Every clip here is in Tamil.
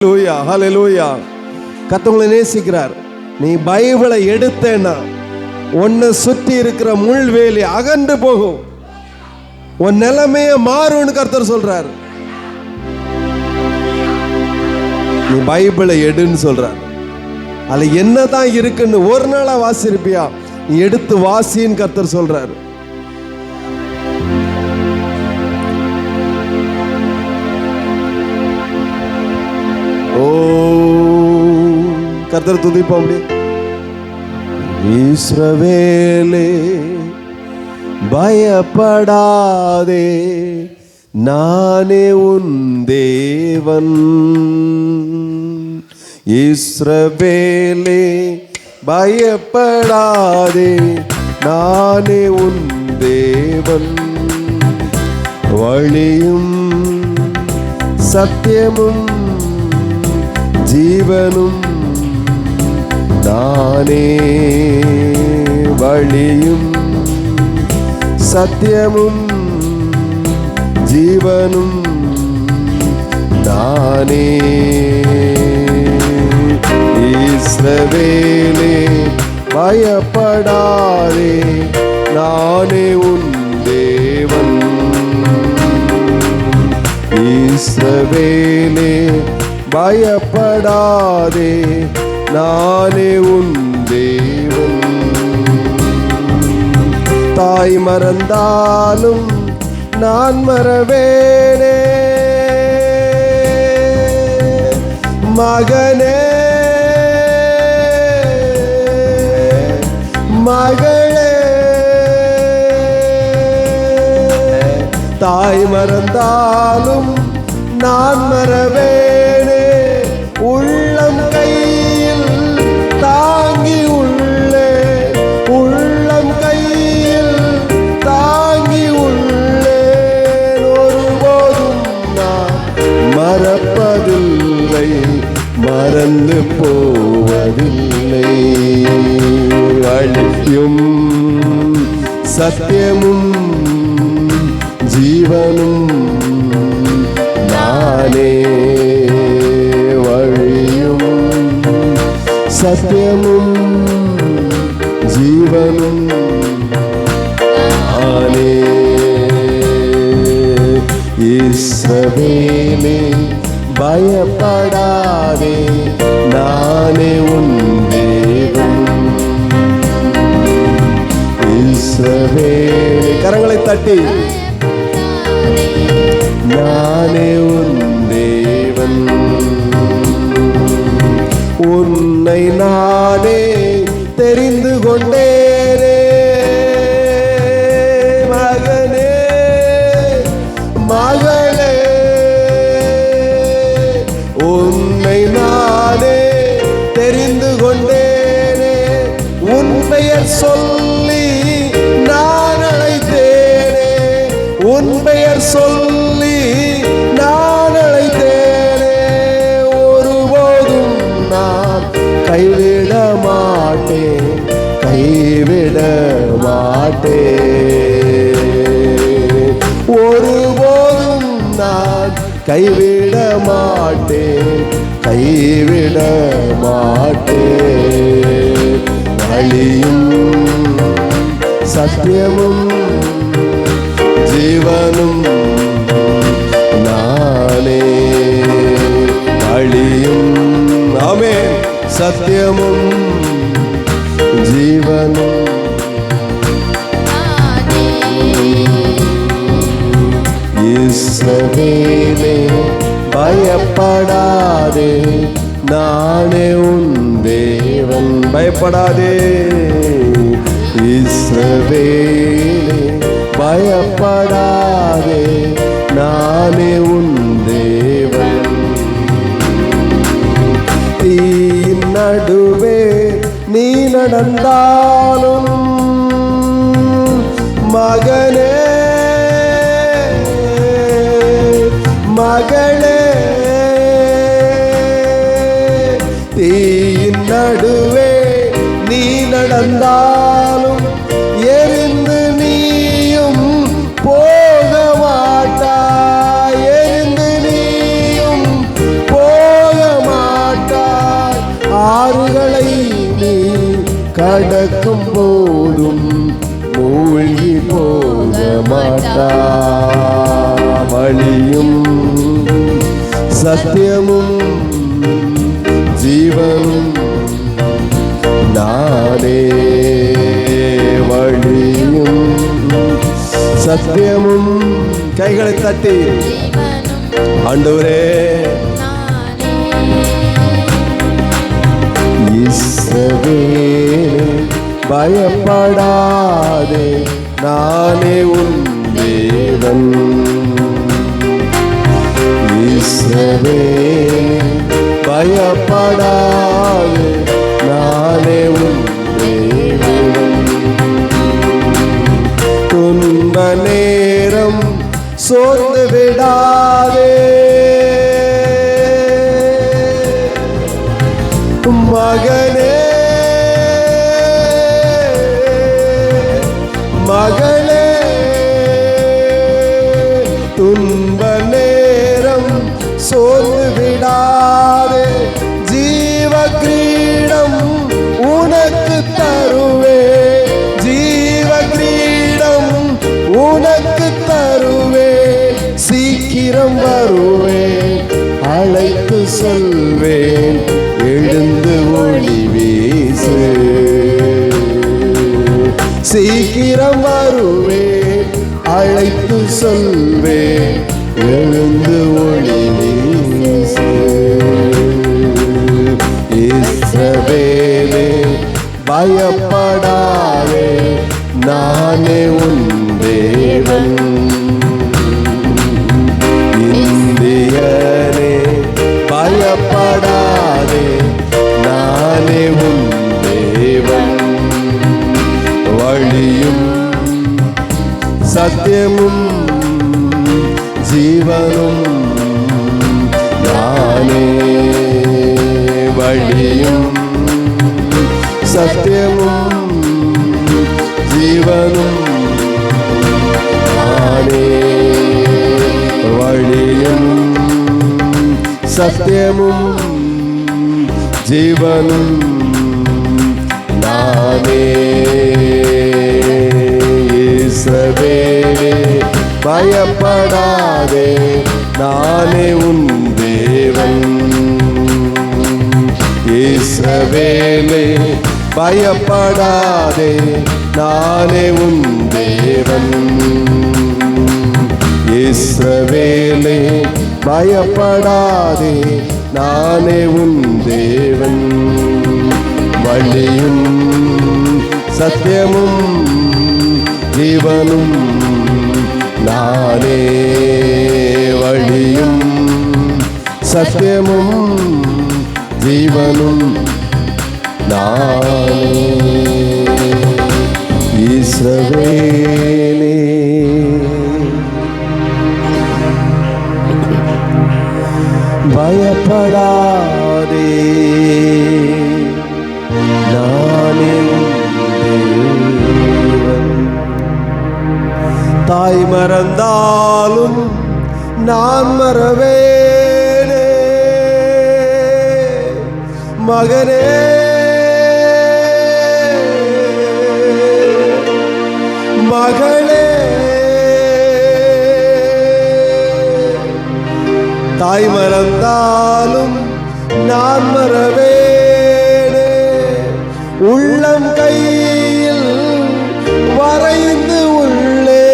ஹல்லேலூயா. கர்த்தரை நேசிக்கிறார். நீ பைபிளை எடுத்தேன்னா உன்னை சுற்றி இருக்கிற முள்வேலி அகன்று போகும், உன் நிலைமைய மாறும்னு கர்த்தர் சொல்றார். நீ பைபிளை எடுன்னு சொல்றார். அதுல என்னதான் இருக்குன்னு ஒரு நாளா வாசிருப்பியா? நீ எடுத்து வாசின்னு கர்த்தர் சொல்றாரு. ஓ கர்த்தர் துதிப்போம். இஸ்ரவேலே பயப்படாதே, நானே உன் தேவன். இஸ்ரவேலே பயப்படாதே, நானே உன் தேவன். வழியும் சத்தியமும் ஜீவனும் நானே. வழியும் சத்தியமும் ஜீவனும் நானே. இஸ்ரவேலே பயப்படாதே, நானே உன் தேவன். இஸ்ரவேலே பயப்படாதே, நானே உன் தேவன். தாய் மறந்தாலும் நான் மறவேனே, மகனே மகளே. தாய் மறந்தாலும் நான் மறவேனே, உள்ளம் கையில் தாங்கி உள்ளே. உள்ளம் கையில் தாங்கி உள்ளே. ஒருபோதும் நான் மறப்பதில்லை, மறந்து போவதில்லை. வழியும் சத்தியமும் ஜீவனும் நானே. வழியும் சத்தியமும் ஜீவனும் நானே. இஸ்ரவேலே பயப்படாதே, நானே உன் தேவன். இஸ்ரவேலே கரங்களை தட்டி, நானே உன் தேவன். உன்னை நானே தெரிந்து கொண்டேனே, மகனே மகளே. உன்னை நானே தெரிந்து கொண்டேனே, உன் பெயர் சொல்லி நான் அழைத்தேனே. உன் பெயர் சொல்லி நான் அழைத்தேனே. ஒருபோதும் நான் கைவிட மாட்டேன், கைவிட மாட்டேன். ஒருபோதும் நான் கைவிட மாட்டேன், கைவிட மாட்டேன். வழியும் சத்தியமும் ஜீவனும் நானே. வழியும் ஆமென் சத்தியமும் ஜீவனும் நானே. இஸ்ரவேலே பயப்படாதே, நானே உன் தேவன். பயப்படாதே. இஸ்ரவேலே பயப்படாதே, நானே உன் தேவன். தீயின் நடுவே நீ நடந்தாலும், மகனே மகளே. தீயின் நடுவே நீ நடந்தாலும் எரிந்து நீயும் போக மாட்டாய். எரிந்து நீயும் போக ஆறுகளை நீ கடக்கும் போதும் மூழ்கி போக மாட்டா. வழியும் சத்தியமும் ஜீவனும் நானே. வழியும் சத்தியமும். கைகளை தட்டி ஆண்டவரே, இஸ்ரவேலே பயப்படாதே, நானே உன் தேவன். இஸ்ரவேலே பயப்படாதே, நானே உன் தேவன். துன்ப நேரம் சோர்ந்து விடாதே, மகனே மகளே. துன்ப நேரம் சோர்ந்து விடாதே, ஜீவ கிரீடம் உனக்கு தருவே. ஜீவ கிரீடம் உனக்கு தருவே. சீக்கிரம் வருவேன், அழைத்து சொல்வேன், எழுந்து ஒளி வீசு. சீக்கிரம் வருவேன், அழைத்து சொல்வேன், எழுந்து ஒளி வீசு. இஸ்ரவேலே பயப்படாதே, நானே உன் தேவன். இந்தியனே பயப்படாதே, நானே உன் தேவன். வழியும் சத்தியமும் ஜீவனும் நானே. வழியும் சத்தியமும் ஜீவனும் நானே. வழியும் சத்தியமும் ஜீவனும் நானே. இஸ்ரவேலே பயப்படாதே, நானே உன் தேவன். இஸ்ரவேலே பயப்படாதே, நானே உன் தேவன். இஸ்ரவேலே பயப்படாதே, நானே உன் தேவன். வழியும் சத்தியமும் ஜீவனும் நானே. வழியும் சத்தியமும் ஜீவனும் நானே. இஸ்ரவேலே பயப்படாதே, நானே தேவன். தாய் மறந்தாலும் நான் மறவேனே, மகனே மகளே. தாய் மறந்தாலும் நான் மறவேனே, உள்ளம் கையில் வரைந்து உள்ளே.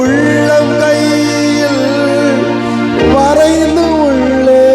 உள்ளம் கையில் வரைந்து உள்ளே.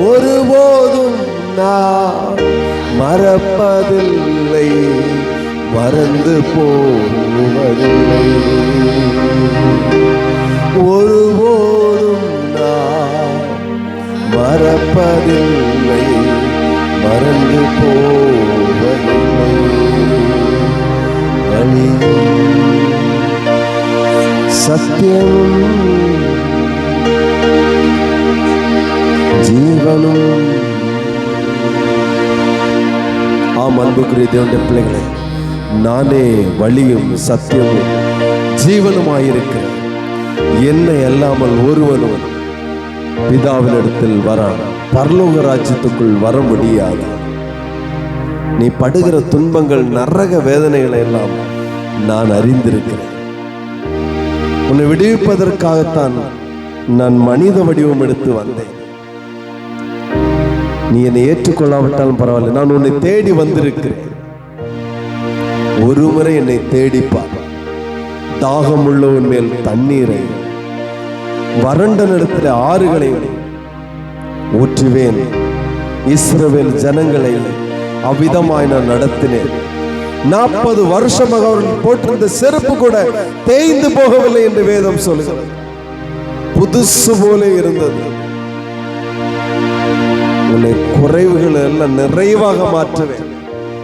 ஒருபோதும் நான் மறப்பதில்லை, மறந்து போவதில்லை. ஒருபோதும் நான் மறப்பதில்லை, மறந்து போவதில்லை. சத்தியமும் ஜீவனும். ஆம், அன்புக்குரிய தேவனுடைய பிள்ளைகளே, நானே வழியும் சத்தியமும் ஜீவனுமாயிருக்கிறேன். என்னை அல்லாமல் ஒருவனும் பிதாவினிடத்தில் வர பரலோக ராஜ்யத்துக்குள் வர முடியாது. நீ படுகிற துன்பங்கள், நரக வேதனைகளை எல்லாம் நான் அறிந்திருக்கிறேன். உன்னை விடுவிப்பதற்காகத்தான் நான் மனித வடிவம் எடுத்து வந்தேன். நீ என்னை ஏற்றுக்கொள்ளாவிட்டாலும் பரவாயில்லை, நான் உன்னை தேடி வந்திருக்கிறேன். ஒரு முறை என்னை தேடிப்பார். தாகம் உள்ளவன் மேல் தண்ணீரை, வறண்ட நிலத்தில் ஆறுகளை ஊற்றுவேன். இஸ்ரவேல் ஜனங்களை அவ்விதமாய் நான் நடத்தினேன். 40 வருஷமாக அவர்கள் போட்டிருந்த செருப்பு கூட தேய்ந்து போகவில்லை என்று வேதம் சொல்லுகிறது. புதுசு போல இருந்தது. உன்னை குறைவுகள் எல்லாம் நிறைவாக மாற்றுவேன்.